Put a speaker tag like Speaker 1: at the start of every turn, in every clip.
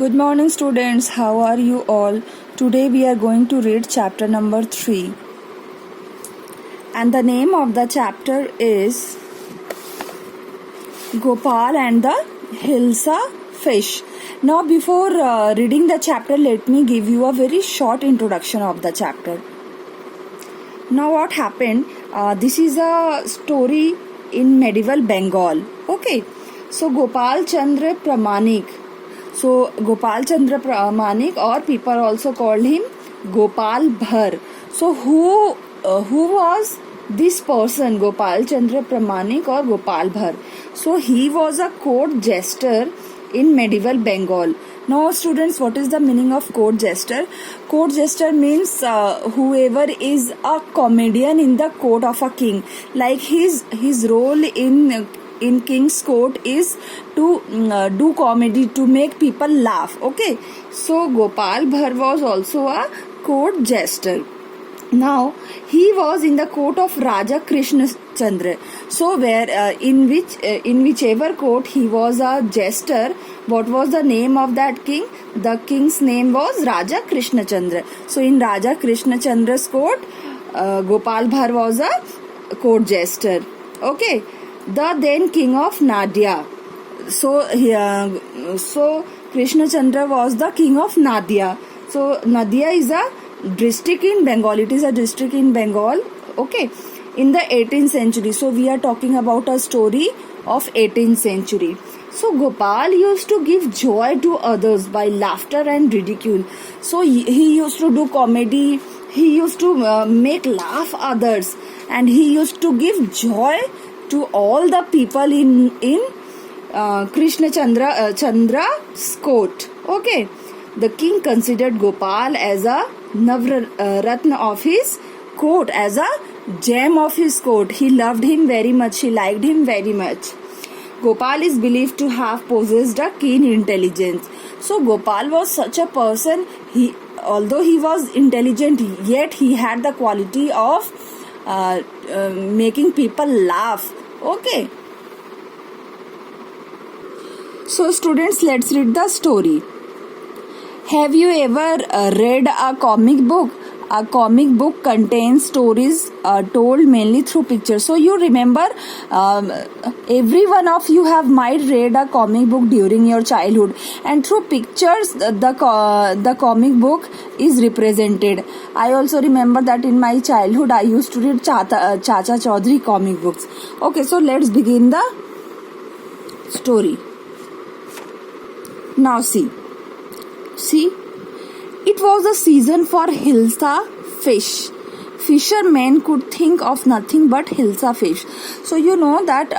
Speaker 1: Good morning, students. How are you all? Today we are going to read chapter number 3. And the name of the chapter is Gopal and the Hilsa Fish. Now, before reading the chapter, let me give you a very short introduction of the chapter. Now, what happened? This is a story in medieval Bengal. Okay. So, Gopal Chandra Pramanik. So Gopal Chandra Pramanik, or people also called him Gopal Bhar. So who was this person, Gopal Chandra Pramanik or Gopal Bhar? So he was a court jester in medieval Bengal. Now students, what is the meaning of court jester? Court jester means whoever is a comedian in the court of a king. Like his role in king's court is to do comedy, to make people laugh. Okay, so Gopal Bhar was also a court jester. Now he was in the court of Raja Krishna Chandra. So where in whichever court he was a jester, what was the name of that king? The king's name was Raja Krishna Chandra. So in Raja Krishna Chandra's court, Gopal Bhar was a court jester. Okay, the then king of Nadia. So Krishna Chandra was the king of Nadia. So Nadia is a district in Bengal. It is a district in Bengal. Okay, in the 18th century. So we are talking about a story of 18th century. So Gopal used to give joy to others by laughter and ridicule. So he used to do comedy. He used to make laugh others, and he used to give joy to all the people in Krishna Chandra's court. Okay, the king considered Gopal as a Navratna of his court, as a gem of his court. He loved him very much. He liked him very much. Gopal is believed to have possessed a keen intelligence. So Gopal was such a person. Although he was intelligent, yet he had the quality of making people laugh. Okay. So students, let's read the story. Have you ever read a comic book? A comic book contains stories told mainly through pictures. So you remember, every one of you might read a comic book during your childhood, and through pictures the comic book is represented. I also remember that in my childhood I used to read Chacha Chaudhary comic books. Okay, so let's begin the story. Now see, it was a season for Hilsa fish. Fishermen could think of nothing but Hilsa fish. So you know that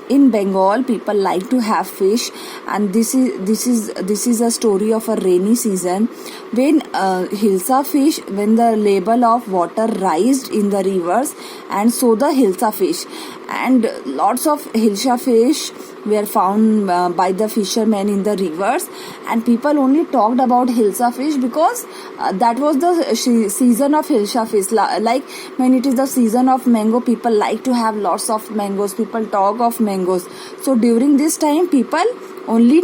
Speaker 1: in Bengal people like to have fish, and this is a story of a rainy season when Hilsa fish, when the level of water rised in the rivers, and so the Hilsa fish, and lots of Hilsa fish were found by the fishermen in the rivers, and people only talked about Hilsa fish because that was the season of Hilsa fish. Like when it is the season of mango, people like to have lots of mangoes. People talk of mangoes. So during this time, people only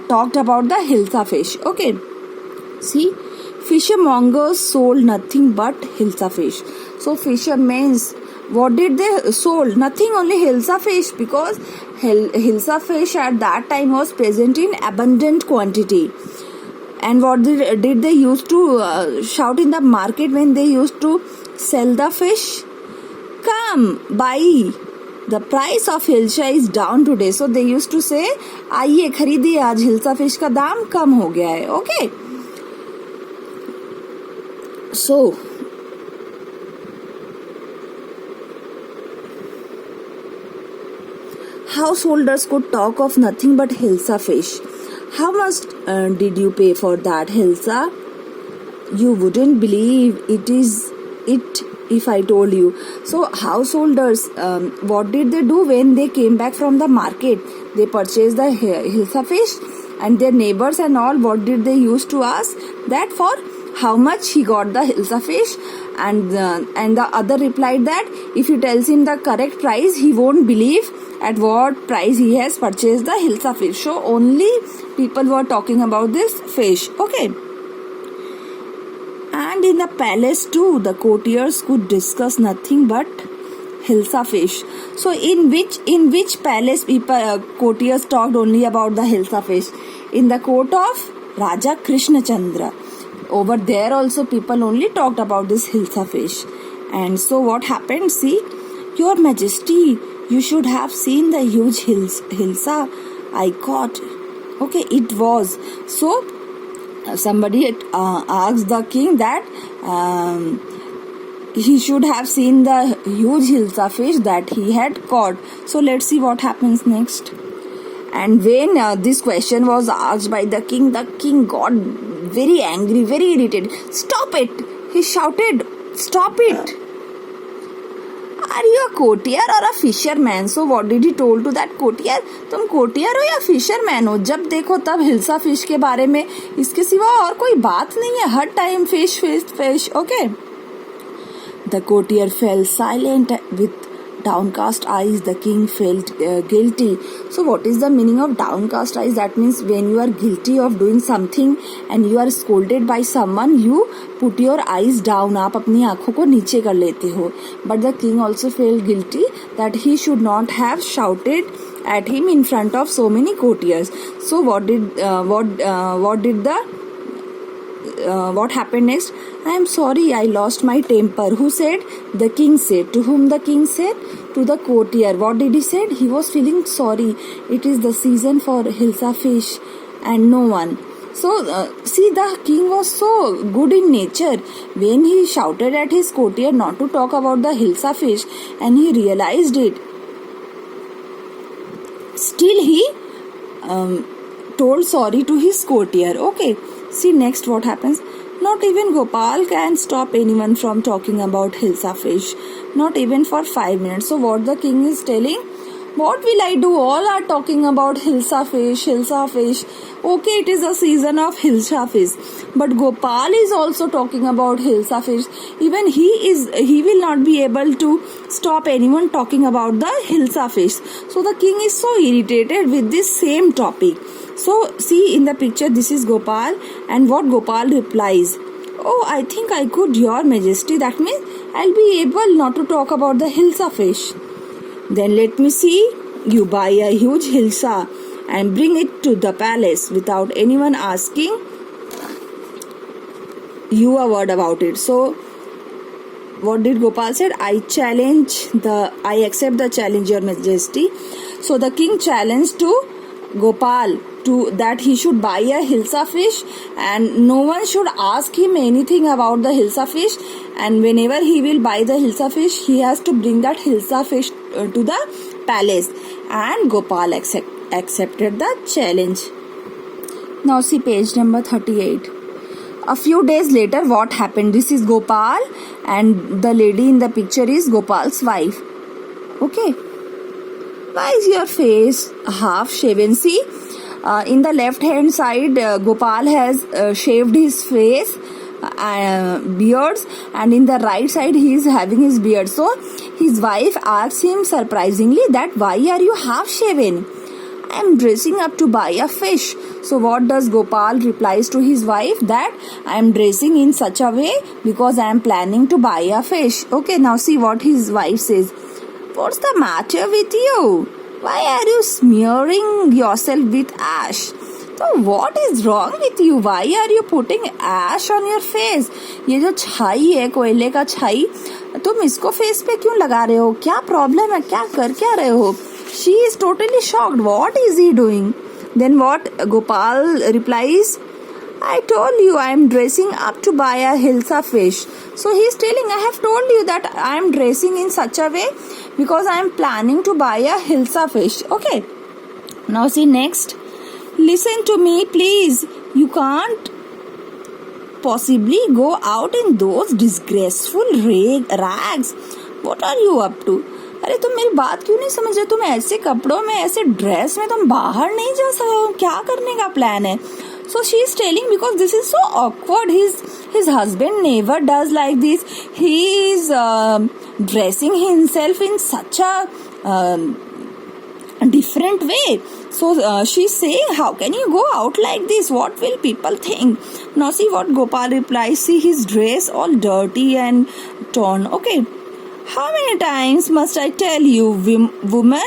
Speaker 1: talked about the Hilsa fish. Okay. See, fishermongers sold nothing but Hilsa fish. So fishermen, what did they sold? Nothing, only Hilsa fish, because Hilsa fish at that time was present in abundant quantity. And what did they used to shout in the market when they used to sell the fish? Come, buy. The price of Hilsa is down today. So they used to say, आइए खरीदिए, आज Hilsa fish का दाम कम हो गया है. Okay. So householders could talk of nothing but Hilsa fish. How much did you pay for that Hilsa? You wouldn't believe it if I told you. So householders, what did they do when they came back from the market? They purchased the Hilsa fish, and their neighbors and all, what did they used to ask? That for how much he got the Hilsa fish, and the other replied that if he tells him the correct price, he won't believe at what price he has purchased the Hilsa fish. So only people were talking about this fish. Okay. And in the palace too, the courtiers could discuss nothing but Hilsa fish. So in which palace people courtiers talked only about the Hilsa fish? In the court of Raja Krishna Chandra. Over there also people only talked about this Hilsa fish. And so what happened? See, Your Majesty, you should have seen the huge Hilsa I caught. Okay, it was. So somebody asked the king that he should have seen the huge Hilsa fish that he had caught. So let's see what happens next. And when this question was asked by the king got very angry, very irritated. Stop it! He shouted, stop it! Are you a courtier or a fisherman? So what did he told to that courtier? तुम courtier हो या fisherman हो? जब देखो तब Hilsa fish के बारे में, इसके सिवा और कोई बात नहीं है. हर time fish, fish, fish. Okay. The courtier fell silent with downcast eyes. The king felt guilty. So what is the meaning of downcast eyes? That means when you are guilty of doing something and you are scolded by someone, you put your eyes down. आप अपनी आँखों को नीचे कर लेते हो. But the king also felt guilty that he should not have shouted at him in front of so many courtiers. So what happened next? I am sorry, I lost my temper. Who said? The king said. To whom the king said? To the courtier. What did he say? He was feeling sorry. It is the season for Hilsa fish and no one. So, see, the king was so good in nature. When he shouted at his courtier not to talk about the Hilsa fish and he realized it, still he told sorry to his courtier. Okay. See next what happens. Not even Gopal can stop anyone from talking about Hilsa fish. Not even for 5 minutes. So what the king is telling? What will I do? All are talking about Hilsa fish, Hilsa fish. Okay, it is a season of Hilsa fish. But Gopal is also talking about Hilsa fish. Even he will not be able to stop anyone talking about the Hilsa fish. So the king is so irritated with this same topic. So see in the picture, this is Gopal, and what Gopal replies. Oh, I think I could, Your Majesty. That means I'll be able not to talk about the Hilsa fish. Then let me see. You buy a huge Hilsa and bring it to the palace without anyone asking you a word about it. So what did Gopal said? I accept the challenge, Your Majesty. So the king challenged to Gopal that he should buy a Hilsa fish and no one should ask him anything about the Hilsa fish, and whenever he will buy the Hilsa fish, he has to bring that Hilsa fish to the palace. And Gopal accepted the challenge. Now see page number 38. A few days later, what happened? This is Gopal and the lady in the picture is Gopal's wife. Okay. Why is your face half shaven? See, in the left hand side, Gopal has shaved his face, beards, and in the right side he is having his beard. So his wife asks him surprisingly that why are you half shaven? I am dressing up to buy a fish. So what does Gopal replies to his wife? That I am dressing in such a way because I am planning to buy a fish. Okay, now see what his wife says. What's the matter with you? Why are you smearing yourself with ash? So what is wrong with you? Why are you putting ash on your face? ये जो छाई है, कोयले का छाई, तुम इसको face पे क्यों लगा रहे हो? क्या प्रॉब्लम है? क्या कर क्या रहे हो? She is totally shocked. What is he doing? Then what Gopal replies? I told you I am dressing up to buy a Hilsa fish. So he is telling, I have told you that I am dressing in such a way because I am planning to buy a Hilsa fish. Okay. Now see next. Listen to me please. You can't possibly go out in those disgraceful rags. What are you up to? अरे तुम मेरी बात क्यों नहीं समझ रहे? तुम ऐसे कपड़ों में, ऐसे ड्रेस में तुम बाहर नहीं जा सकते हो. क्या करने का प्लान है? So she is telling, because this is so awkward. His husband never does like this. He is dressing himself in such a different way. So she's saying, how can you go out like this? What will people think? Now see what Gopal replies. See his dress all dirty and torn. Okay. How many times must I tell you, woman,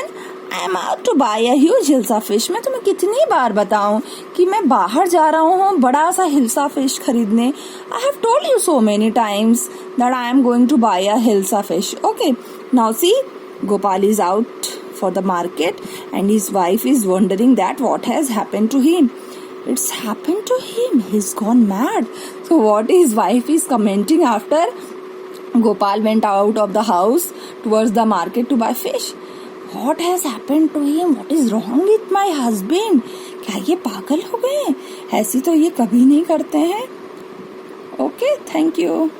Speaker 1: I am out to buy a huge Hilsa fish. मैं तुम्हें कितनी बार बताऊं कि मैं बाहर जा रहा हूँ बड़ा सा Hilsa fish खरीदने. I have told you so many times that I am going to buy a Hilsa fish. Okay. Now see, Gopal is out for the market and his wife is wondering that what has happened to him. It's happened to him. He's gone mad. So what his wife is commenting after Gopal went out of the house towards the market to buy fish. What has happened to him? What is wrong with my husband? क्या ये पागल हो गए? ऐसी तो ये कभी नहीं करते हैं. Okay, thank you.